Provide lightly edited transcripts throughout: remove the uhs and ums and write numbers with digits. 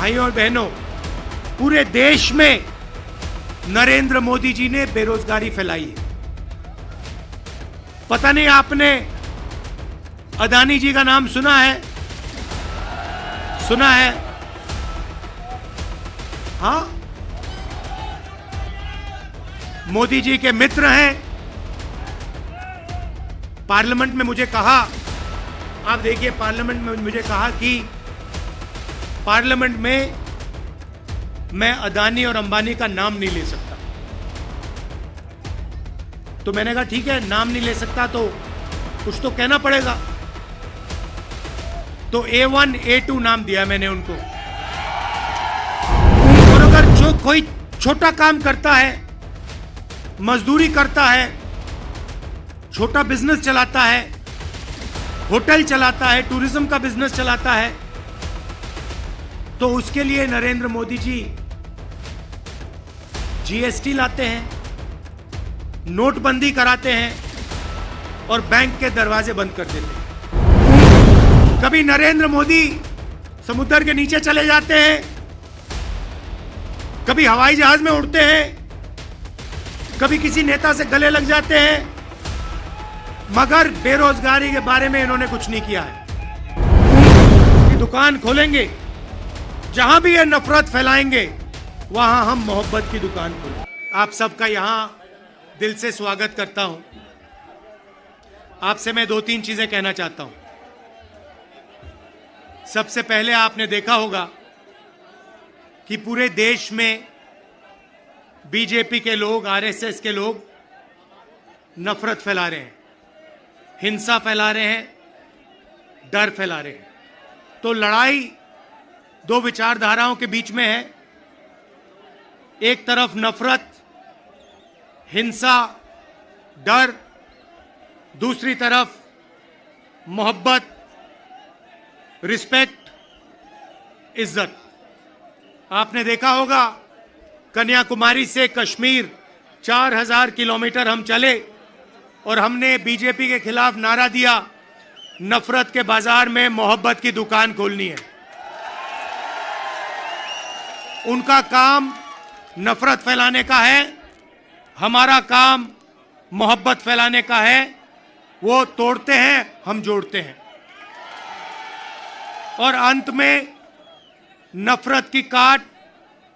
भाइयों और बहनों, पूरे देश में नरेंद्र मोदी जी ने बेरोजगारी फैलाई है। पता नहीं आपने अदानी जी का नाम सुना है? सुना है? हाँ, मोदी जी के मित्र हैं। पार्लियामेंट में मुझे कहा, आप देखिए, पार्लियामेंट में मुझे कहा कि पार्लियामेंट में मैं अदानी और अंबानी का नाम नहीं ले सकता। तो मैंने कहा ठीक है, नाम नहीं ले सकता तो कुछ तो कहना पड़ेगा। तो A1 A2 नाम दिया मैंने उनको। और अगर जो कोई छोटा काम करता है, मजदूरी करता है, छोटा बिजनेस चलाता है, होटल चलाता है, टूरिज्म का बिजनेस चलाता है, तो उसके लिए नरेंद्र मोदी जी GST लाते हैं, नोटबंदी कराते हैं और बैंक के दरवाजे बंद कर देते हैं। कभी नरेंद्र मोदी समुद्र के नीचे चले जाते हैं, कभी हवाई जहाज में उड़ते हैं, कभी किसी नेता से गले लग जाते हैं, मगर बेरोजगारी के बारे में इन्होंने कुछ नहीं किया है। दुकान खोलेंगे, जहां भी ये नफरत फैलाएंगे वहां हम मोहब्बत की दुकान खोलेंगे। आप सबका यहां दिल से स्वागत करता हूं। आपसे मैं 2-3 चीजें कहना चाहता हूं। सबसे पहले आपने देखा होगा कि पूरे देश में बीजेपी के लोग, RSS के लोग नफरत फैला रहे हैं, हिंसा फैला रहे हैं, डर फैला रहे हैं। तो लड़ाई दो विचारधाराओं के बीच में है। एक तरफ नफरत, हिंसा, डर, दूसरी तरफ मोहब्बत, रिस्पेक्ट, इज्जत। आपने देखा होगा कन्याकुमारी से कश्मीर 4000 किलोमीटर हम चले और हमने बीजेपी के खिलाफ नारा दिया, नफरत के बाजार में मोहब्बत की दुकान खोलनी है। उनका काम नफरत फैलाने का है, हमारा काम मोहब्बत फैलाने का है। वो तोड़ते हैं, हम जोड़ते हैं। और अंत में नफरत की काट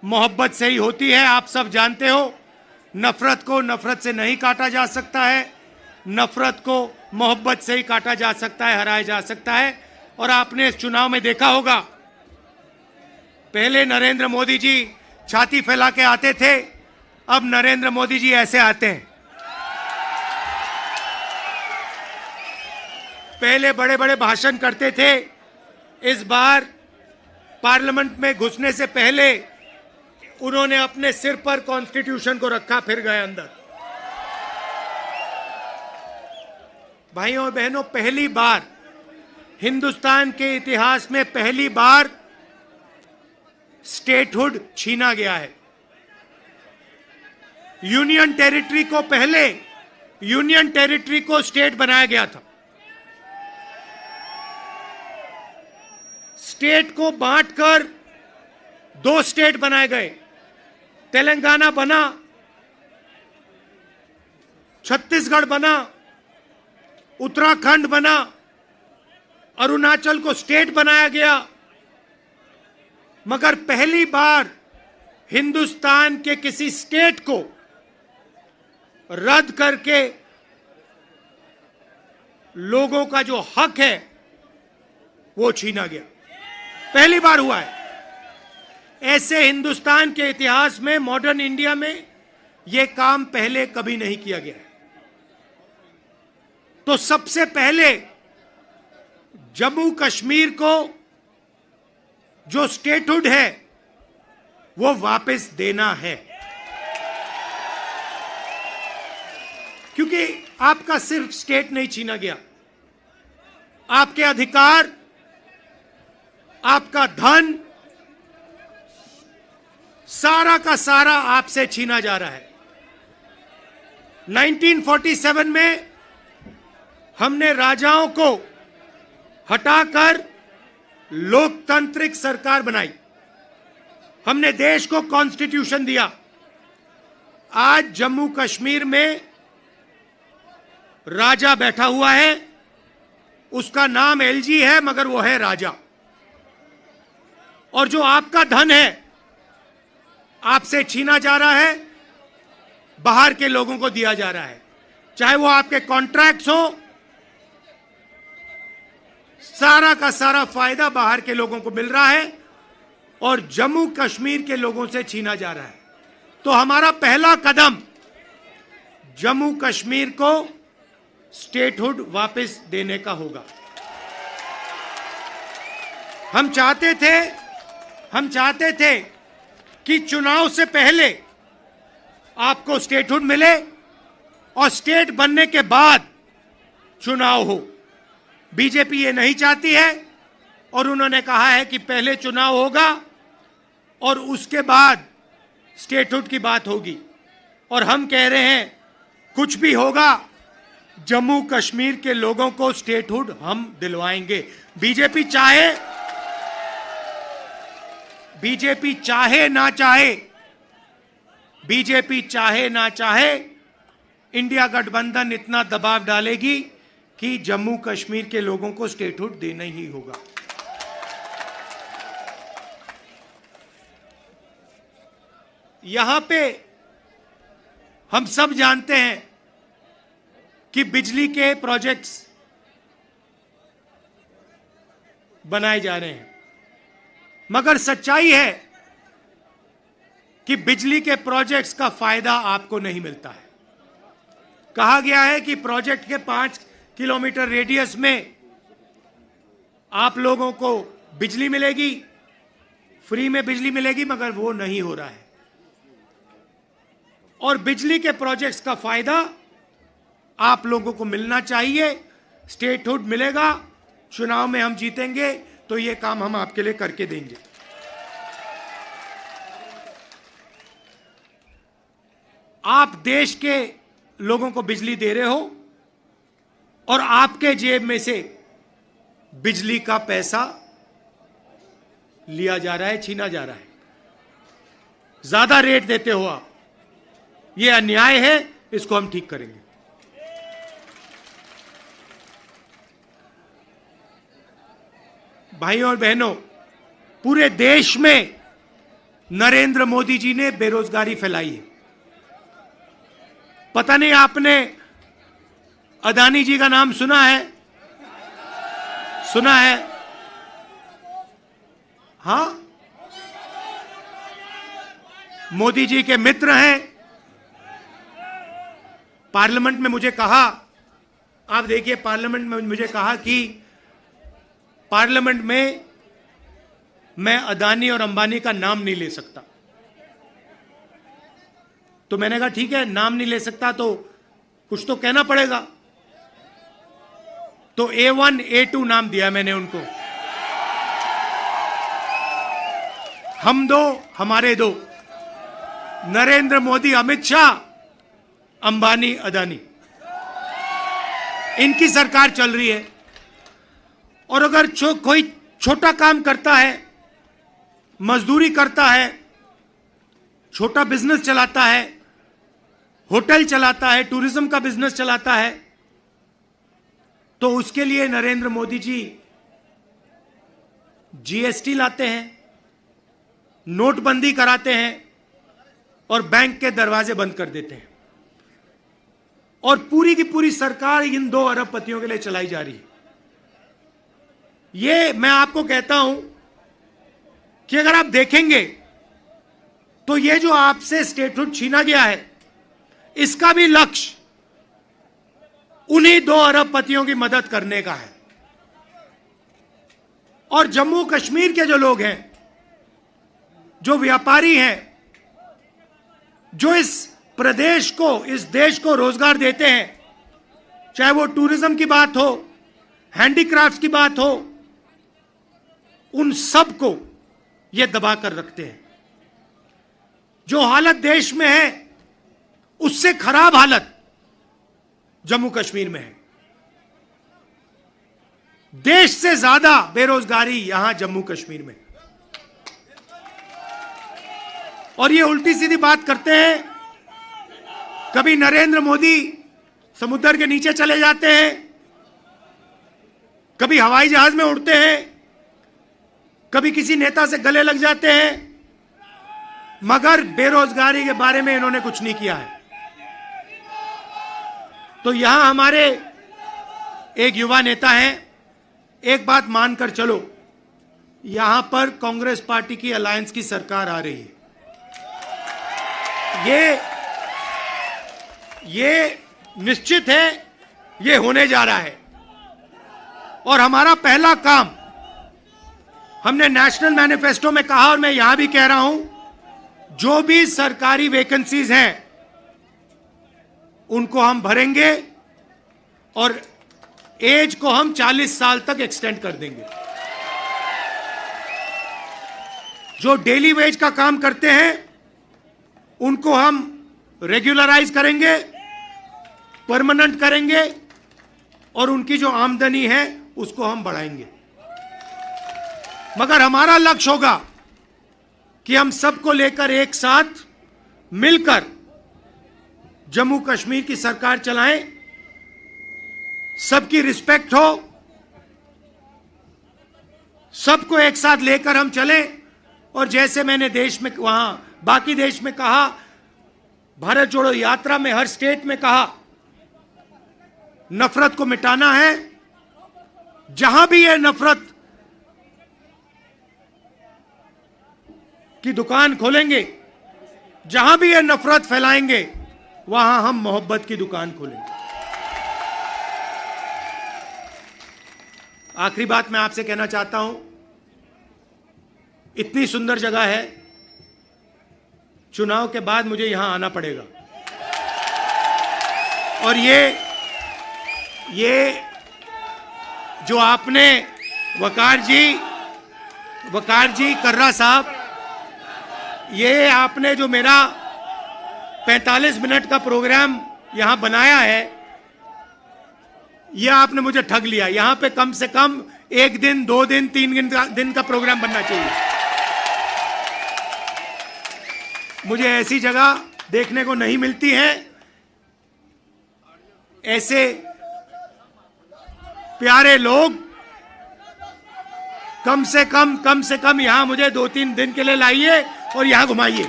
मोहब्बत से ही होती है। आप सब जानते हो, नफरत को नफरत से नहीं काटा जा सकता है, नफरत को मोहब्बत से ही काटा जा सकता है, हराया जा सकता है। और आपने इस चुनाव में देखा होगा, पहले नरेंद्र मोदी जी छाती फैला के आते थे, अब नरेंद्र मोदी जी ऐसे आते हैं। पहले बड़े बड़े भाषण करते थे, इस बार पार्लियामेंट में घुसने से पहले उन्होंने अपने सिर पर कॉन्स्टिट्यूशन को रखा, फिर गए अंदर। भाइयों और बहनों, पहली बार हिंदुस्तान के इतिहास में पहली बार स्टेटहुड छीना गया है। यूनियन टेरिटरी को पहले यूनियन टेरिटरी को स्टेट बनाया गया था। स्टेट को बांटकर 2 स्टेट बनाए गए। तेलंगाना बना, छत्तीसगढ़ बना, उत्तराखंड बना, अरुणाचल को स्टेट बनाया गया। मगर पहली बार हिंदुस्तान के किसी स्टेट को रद्द करके लोगों का जो हक है वो छीना गया। पहली बार हुआ है। ऐसे हिंदुस्तान के इतिहास में, मॉडर्न इंडिया में यह काम पहले कभी नहीं किया गया है। तो सबसे पहले जम्मू कश्मीर को जो स्टेटहुड है वो वापस देना है, क्योंकि आपका सिर्फ स्टेट नहीं छीना गया, आपके अधिकार, आपका धन, सारा का सारा आपसे छीना जा रहा है। 1947 में हमने राजाओं को हटाकर लोकतांत्रिक सरकार बनाई। हमने देश को कॉन्स्टिट्यूशन दिया। आज जम्मू कश्मीर में राजा बैठा हुआ है, उसका नाम एलजी है मगर वो है राजा। और जो आपका धन है आपसे छीना जा रहा है, बाहर के लोगों को दिया जा रहा है, चाहे वो आपके कॉन्ट्रैक्ट्स हो, सारा का सारा फायदा बाहर के लोगों को मिल रहा है और जम्मू कश्मीर के लोगों से छीना जा रहा है। तो हमारा पहला कदम जम्मू कश्मीर को स्टेटहुड वापस देने का होगा। हम चाहते थे कि चुनाव से पहले आपको स्टेटहुड मिले और स्टेट बनने के बाद चुनाव हो। बीजेपी ये नहीं चाहती है और उन्होंने कहा है कि पहले चुनाव होगा और उसके बाद स्टेटहुड की बात होगी। और हम कह रहे हैं कुछ भी होगा, जम्मू कश्मीर के लोगों को स्टेटहुड हम दिलवाएंगे। बीजेपी चाहे ना चाहे, इंडिया गठबंधन इतना दबाव डालेगी कि जम्मू कश्मीर के लोगों को स्टेटहुड देना ही होगा। यहां पे हम सब जानते हैं कि बिजली के प्रोजेक्ट्स बनाए जा रहे हैं, मगर सच्चाई है कि बिजली के प्रोजेक्ट्स का फायदा आपको नहीं मिलता है। कहा गया है कि प्रोजेक्ट के 5 किलोमीटर रेडियस में आप लोगों को बिजली मिलेगी, फ्री में बिजली मिलेगी, मगर वो नहीं हो रहा है। और बिजली के प्रोजेक्ट्स का फायदा आप लोगों को मिलना चाहिए। स्टेटहुड मिलेगा, चुनाव में हम जीतेंगे तो ये काम हम आपके लिए करके देंगे। आप देश के लोगों को बिजली दे रहे हो और आपके जेब में से बिजली का पैसा लिया जा रहा है, छीना जा रहा है, ज्यादा रेट देते हो आप। ये अन्याय है, इसको हम ठीक करेंगे। भाइयों और बहनों, पूरे देश में नरेंद्र मोदी जी ने बेरोजगारी फैलाई है। पता नहीं आपने अदानी जी का नाम सुना है? हाँ, मोदी जी के मित्र हैं। पार्लियामेंट में मुझे कहा, आप देखिए, पार्लियामेंट में मुझे कहा कि पार्लियामेंट में मैं अदानी और अंबानी का नाम नहीं ले सकता। तो मैंने कहा ठीक है, नाम नहीं ले सकता तो कुछ तो कहना पड़ेगा। तो A1 A2 नाम दिया मैंने उनको। हम दो, हमारे दो, नरेंद्र मोदी, अमित शाह, अंबानी, अदानी, इनकी सरकार चल रही है। और अगर कोई छोटा काम करता है, मजदूरी करता है, छोटा बिजनेस चलाता है, होटल चलाता है, टूरिज्म का बिजनेस चलाता है, तो उसके लिए नरेंद्र मोदी जी जीएसटी लाते हैं, नोटबंदी कराते हैं और बैंक के दरवाजे बंद कर देते हैं। और पूरी की पूरी सरकार इन 2 अरबपतियों के लिए चलाई जा रही है। ये मैं आपको कहता हूं कि अगर आप देखेंगे तो ये जो आपसे स्टेटहुड छीना गया है, इसका भी लक्ष्य उन्हीं 2 अरबपतियों की मदद करने का है। और जम्मू कश्मीर के जो लोग हैं, जो व्यापारी हैं, जो इस प्रदेश को, इस देश को रोजगार देते हैं, चाहे वो टूरिज्म की बात हो, हैंडीक्राफ्ट्स की बात हो, उन सब को ये दबा कर रखते हैं। जो हालत देश में है उससे खराब हालत जम्मू कश्मीर में है। देश से ज्यादा बेरोजगारी यहां जम्मू कश्मीर में। और ये उल्टी सीधी बात करते हैं। कभी नरेंद्र मोदी समुद्र के नीचे चले जाते हैं, कभी हवाई जहाज में उड़ते हैं, कभी किसी नेता से गले लग जाते हैं, मगर बेरोजगारी के बारे में इन्होंने कुछ नहीं किया है। तो यहां हमारे एक युवा नेता हैं, एक बात मानकर चलो, यहां पर कांग्रेस पार्टी की अलायंस की सरकार आ रही है। ये निश्चित है, ये होने जा रहा है। और हमारा पहला काम, हमने नेशनल मैनिफेस्टो में कहा और मैं यहां भी कह रहा हूं, जो भी सरकारी वैकेंसीज हैं उनको हम भरेंगे और एज को हम 40 साल तक एक्सटेंड कर देंगे। जो डेली वेज का काम करते हैं उनको हम रेगुलराइज करेंगे, परमानेंट करेंगे और उनकी जो आमदनी है उसको हम बढ़ाएंगे। मगर हमारा लक्ष्य होगा कि हम सबको लेकर एक साथ मिलकर जम्मू कश्मीर की सरकार चलाएं, सबकी रिस्पेक्ट हो, सबको एक साथ लेकर हम चलें। और जैसे मैंने देश में वहां बाकी देश में कहा, भारत जोड़ो यात्रा में हर स्टेट में कहा, नफरत को मिटाना है। जहां भी ये नफरत की दुकान खोलेंगे, जहां भी ये नफरत फैलाएंगे, वहां हम मोहब्बत की दुकान खोलेंगे। आखिरी बात मैं आपसे कहना चाहता हूं, इतनी सुंदर जगह है, चुनाव के बाद मुझे यहां आना पड़ेगा। और ये जो आपने वकार जी कर्रा साहब, ये आपने जो मेरा 45 मिनट का प्रोग्राम यहां बनाया है, यह आपने मुझे ठग लिया। यहां पे कम से कम 1 दिन, 2 दिन, 3 दिन का प्रोग्राम बनना चाहिए। मुझे ऐसी जगह देखने को नहीं मिलती है, ऐसे प्यारे लोग। कम से कम यहां मुझे 2-3 दिन के लिए लाइए और यहां घुमाइए।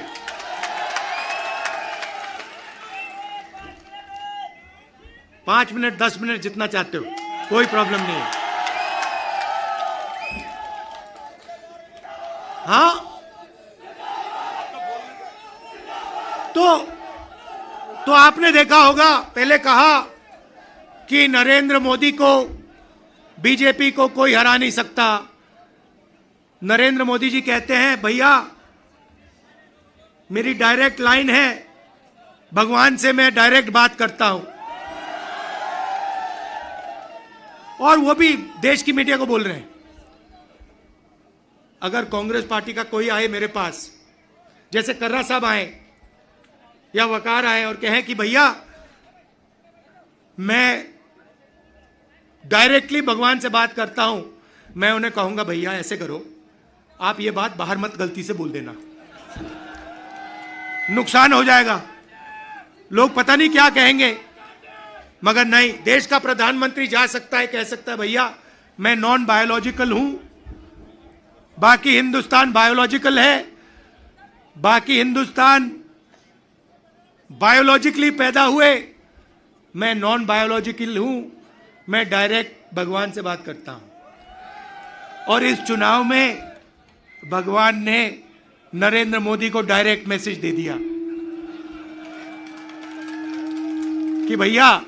पांच मिनट, 10 मिनट, जितना चाहते हो, कोई प्रॉब्लम नहीं है। हाँ, तो आपने देखा होगा, पहले कहा कि नरेंद्र मोदी को, बीजेपी को कोई हरा नहीं सकता। नरेंद्र मोदी जी कहते हैं, भैया मेरी डायरेक्ट लाइन है, भगवान से मैं डायरेक्ट बात करता हूं। और वो भी देश की मीडिया को बोल रहे हैं। अगर कांग्रेस पार्टी का कोई आए मेरे पास, जैसे कर्रा साहब आए या वकार आए और कहें कि भैया मैं डायरेक्टली भगवान से बात करता हूं, मैं उन्हें कहूंगा, भैया ऐसे करो, आप ये बात बाहर मत गलती से बोल देना, नुकसान हो जाएगा, लोग पता नहीं क्या कहेंगे। मगर नहीं, देश का प्रधानमंत्री जा सकता है, कह सकता है, भैया मैं नॉन बायोलॉजिकल हूं, बाकी हिंदुस्तान बायोलॉजिकल है, बाकी हिंदुस्तान बायोलॉजिकली पैदा हुए, मैं नॉन बायोलॉजिकल हूं, मैं डायरेक्ट भगवान से बात करता हूं। और इस चुनाव में भगवान ने नरेंद्र मोदी को डायरेक्ट मैसेज दे दिया कि भैया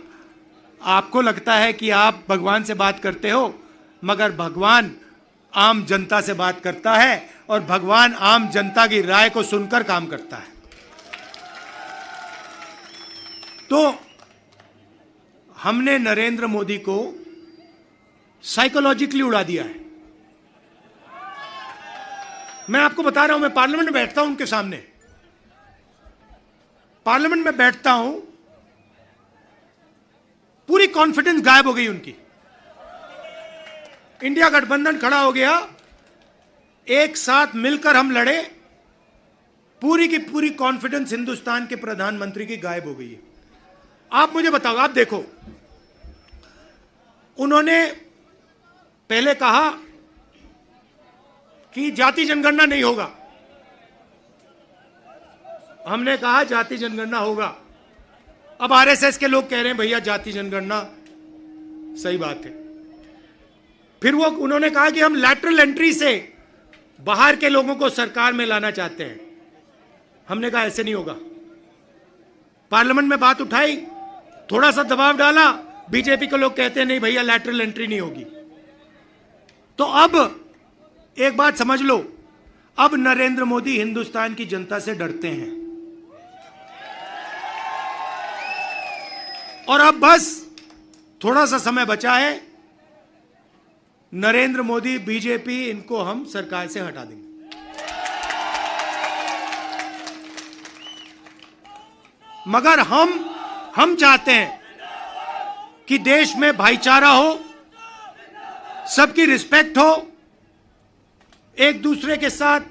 आपको लगता है कि आप भगवान से बात करते हो, मगर भगवान आम जनता से बात करता है और भगवान आम जनता की राय को सुनकर काम करता है। तो हमने नरेंद्र मोदी को साइकोलॉजिकली उड़ा दिया है। मैं आपको बता रहा हूं, मैं पार्लियामेंट में बैठता हूं, उनके सामने पार्लियामेंट में बैठता हूं, पूरी कॉन्फिडेंस गायब हो गई उनकी। इंडिया गठबंधन खड़ा हो गया, एक साथ मिलकर हम लड़े पूरी की पूरी कॉन्फिडेंस हिंदुस्तान के प्रधानमंत्री की गायब हो गई है। आप मुझे बताओ, आप देखो, उन्होंने पहले कहा कि जाति जनगणना नहीं होगा, हमने कहा जाति जनगणना होगा। अब आरएसएस के लोग कह रहे हैं भैया जाति जनगणना सही बात है। फिर वो उन्होंने कहा कि हम लैटरल एंट्री से बाहर के लोगों को सरकार में लाना चाहते हैं। हमने कहा ऐसे नहीं होगा। पार्लियामेंट में बात उठाई, थोड़ा सा दबाव डाला, बीजेपी के लोग कहते हैं नहीं भैया लैटरल एंट्री नहीं होगी। तो अब एक बात समझ लो, अब नरेंद्र मोदी हिंदुस्तान की जनता से डरते हैं और अब बस थोड़ा सा समय बचा है। नरेंद्र मोदी, बीजेपी, इनको हम सरकार से हटा देंगे। मगर हम चाहते हैं कि देश में भाईचारा हो, सबकी रिस्पेक्ट हो, एक दूसरे के साथ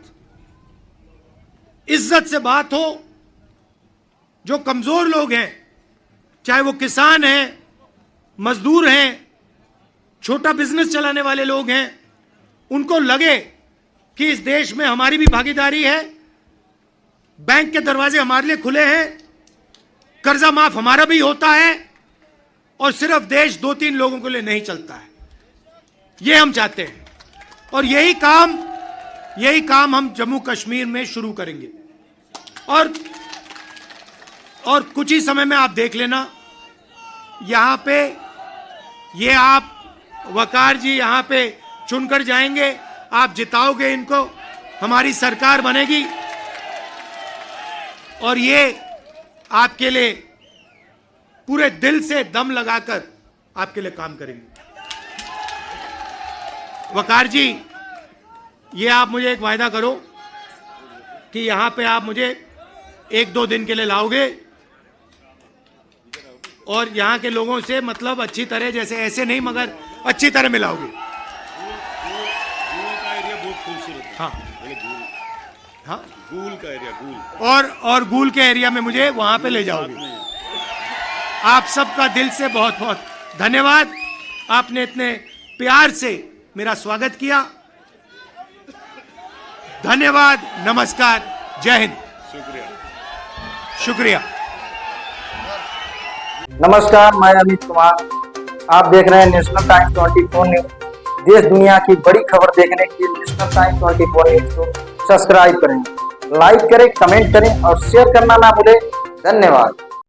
इज्जत से बात हो। जो कमजोर लोग हैं, चाहे वो किसान हैं, मजदूर हैं, छोटा बिजनेस चलाने वाले लोग हैं, उनको लगे कि इस देश में हमारी भी भागीदारी है, बैंक के दरवाजे हमारे लिए खुले हैं, कर्जा माफ हमारा भी होता है और सिर्फ देश 2-3 लोगों के लिए नहीं चलता है। ये हम चाहते हैं और यही काम हम जम्मू कश्मीर में शुरू करेंगे। और कुछ ही समय में आप देख लेना, यहां पे ये आप वकार जी यहां पे चुनकर जाएंगे, आप जिताओगे इनको, हमारी सरकार बनेगी और ये आपके लिए पूरे दिल से दम लगाकर आपके लिए काम करेंगे। वकार जी, ये आप मुझे एक वायदा करो कि यहां पे आप मुझे 1-2 दिन के लिए लाओगे और यहां के लोगों से मतलब अच्छी तरह, जैसे ऐसे नहीं मगर अच्छी तरह मिलाओगे। गूल का एरिया बहुत खूबसूरत है। हाँ हाँ, गूल का एरिया, गूल और गूल के एरिया में मुझे वहां पे ले जाओगे। आप सबका दिल से बहुत बहुत धन्यवाद। आपने इतने प्यार से मेरा स्वागत किया। धन्यवाद, नमस्कार, जय हिंद। शुक्रिया। नमस्कार, मैं अमित कुमार। आप देख रहे हैं नेशनल टाइम्स 24 न्यूज। देश दुनिया की बड़ी खबर देखने के लिए नेशनल टाइम्स 24 न्यूज को सब्सक्राइब करें, लाइक करें, कमेंट करें और शेयर करना ना भूलें। धन्यवाद।